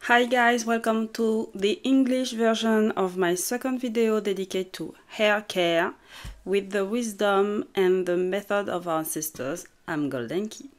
Hi guys, welcome to the English version of my second video dedicated to hair care with the wisdom and the method of our ancestors. I'm Golden Key.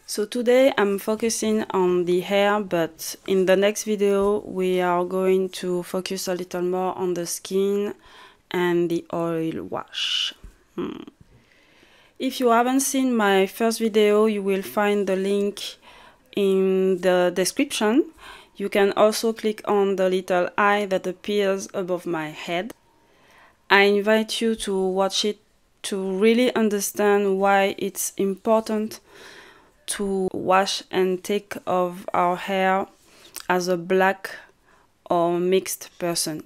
So today I'm focusing on the hair, but in the next video we are going to focus a little more on the skin and the oil wash. If you haven't seen my first video, you will find the link in the description. You can also click on the little eye that appears above my head. I invite you to watch it to really understand why it's important to wash and take care of our hair as a black or mixed person.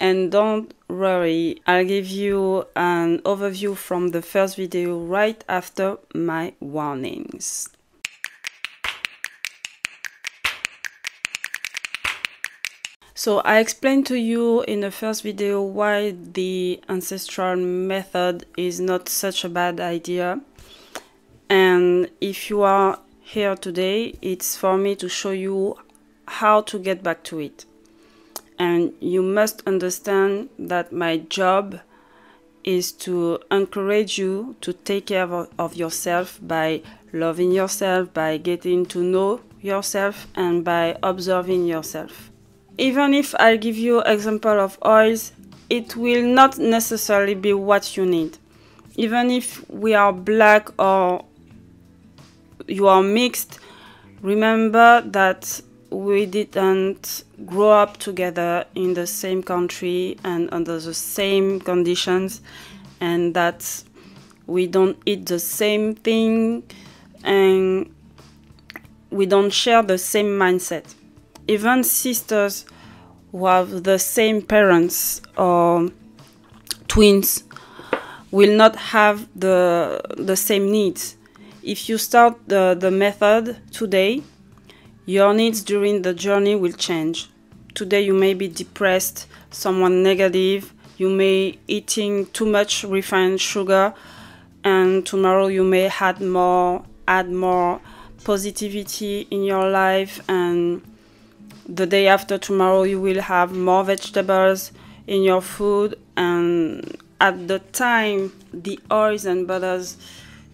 And don't worry, I'll give you an overview from the first video right after my warnings. So I explained to you in the first video why the ancestral method is not such a bad idea. And if you are here today, it's for me to show you how to get back to it. And you must understand that my job is to encourage you to take care of yourself by loving yourself, by getting to know yourself, and by observing yourself. Even if I give you an example of oils, it will not necessarily be what you need. Even if we are black or you are mixed, remember that we didn't grow up together in the same country and under the same conditions, and that we don't eat the same thing and we don't share the same mindset. Even sisters who have the same parents or twins will not have the same needs. If you start the method today, your needs during the journey will change. Today you may be depressed, someone negative, you may eating too much refined sugar, and tomorrow you may add more positivity in your life, and the day after tomorrow you will have more vegetables in your food, and at the time the oils and butters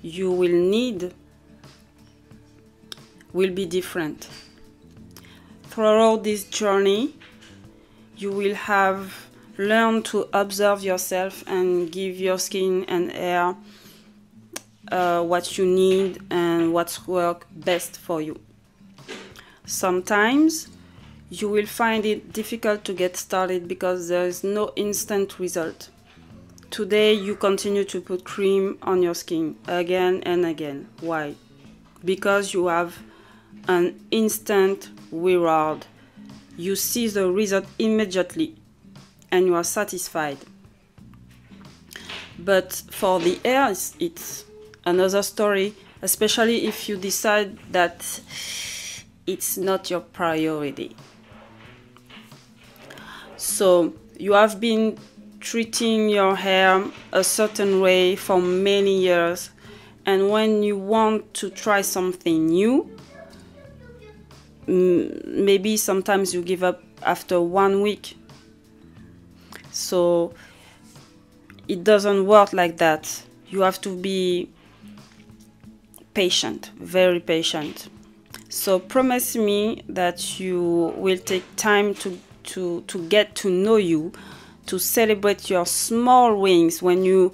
you will need will be different. Throughout this journey, you will have learned to observe yourself and give your skin and hair what you need and what's work best for you. Sometimes you will find it difficult to get started because there is no instant result. Today you continue to put cream on your skin again and again. Why? Because you have an instant reward. You see the result immediately and you are satisfied. But for the hair, it's another story, especially if you decide that it's not your priority. So you have been treating your hair a certain way for many years, and when you want to try something new, maybe sometimes you give up after 1 week. So it doesn't work like that. You have to be patient, very patient. So promise me that you will take time to get to know you, to celebrate your small wins when you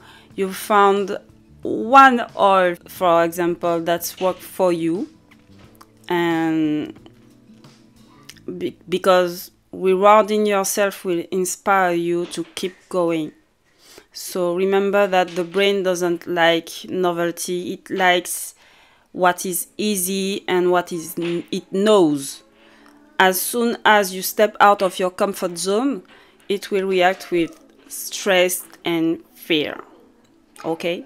found one oil, for example, that's worked for you, and because rewarding yourself will inspire you to keep going. So remember that the brain doesn't like novelty, it likes what is easy and what it knows. As soon as you step out of your comfort zone, it will react with stress and fear. Okay?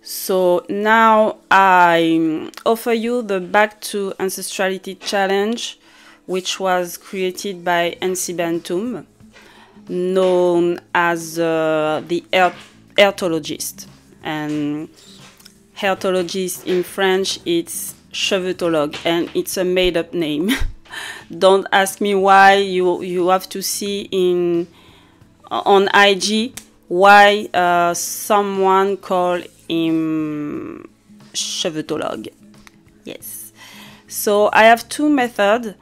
So now I offer you the Back to Ancestrality Challenge, which was created by NC Bantum. known as the hertologist. And hertologist in French, it's chevetologue, and it's a made-up name. Don't ask me why. You have to see on IG why someone call him chevetologue. Yes. So I have two methods.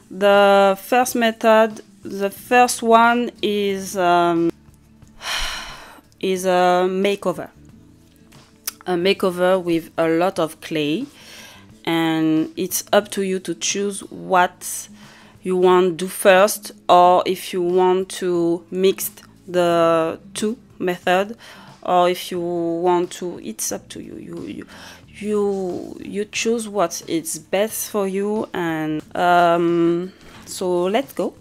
The first method, the first one is a makeover. A makeover with a lot of clay, and it's up to you to choose what you want to do first, or if you want to mix the two methods, or if you want to, it's up to you. You choose what is best for you. And so let's go.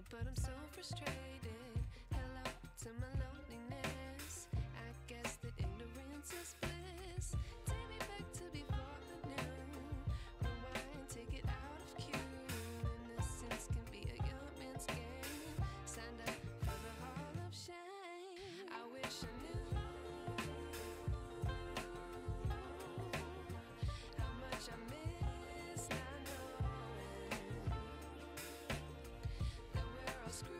But I'm so frustrated. Hello to my loneliness. I guess that ignorance is bliss. Take me back to before the new. Rewind, take it out of cue. Innocence can be a young man's game. Signed up for the hall of shame. I wish I knew how much I miss not knowing that we're all screwed.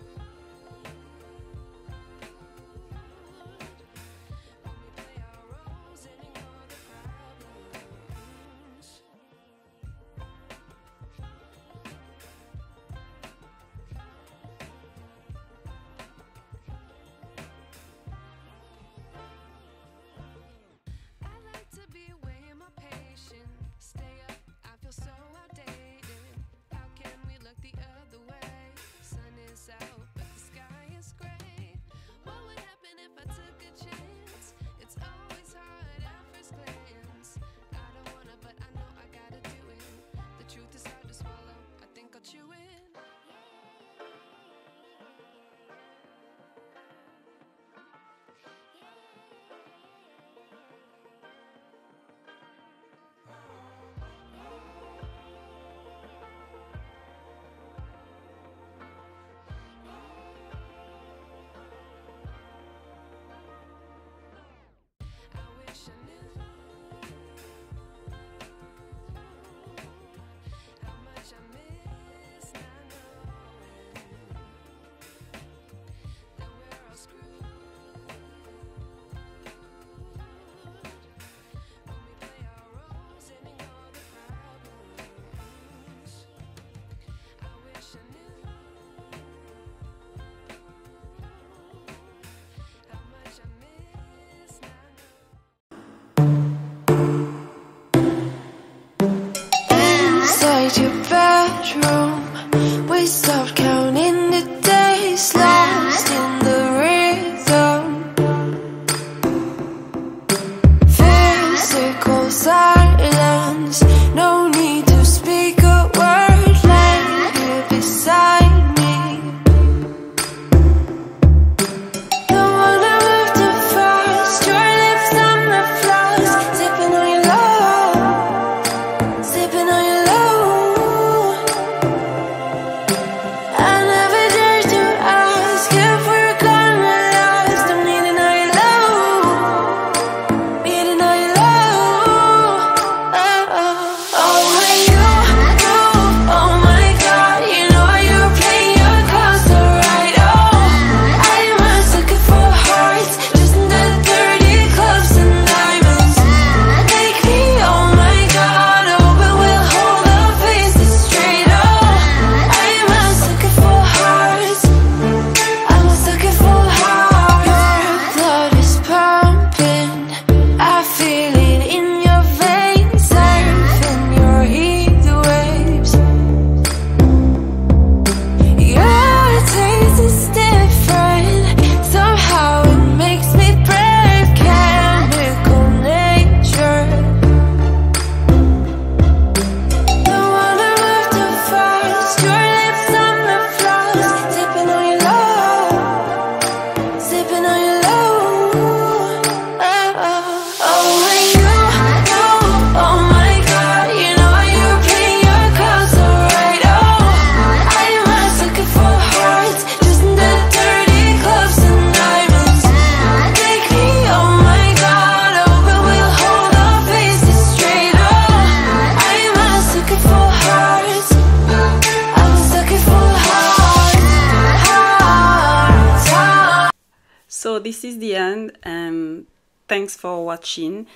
this is the end, and thanks for watching.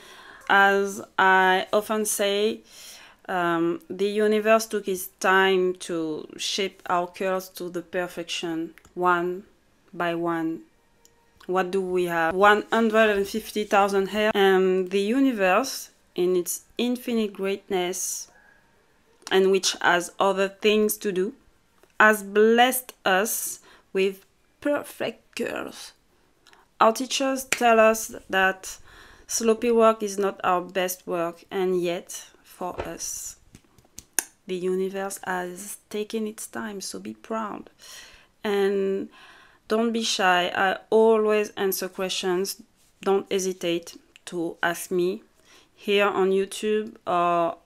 As I often say, the universe took its time to shape our curls to the perfection, one by one. What do we have? 150,000 hair, and the universe, in its infinite greatness, and which has other things to do, has blessed us with perfect curls. Our teachers tell us that sloppy work is not our best work, and yet, for us, the universe has taken its time, so be proud. And don't be shy. I always answer questions. Don't hesitate to ask me here on YouTube or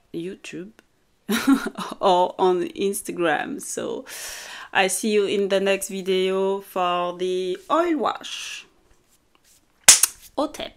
or on Instagram. So I see you in the next video for the oil wash. Au tep.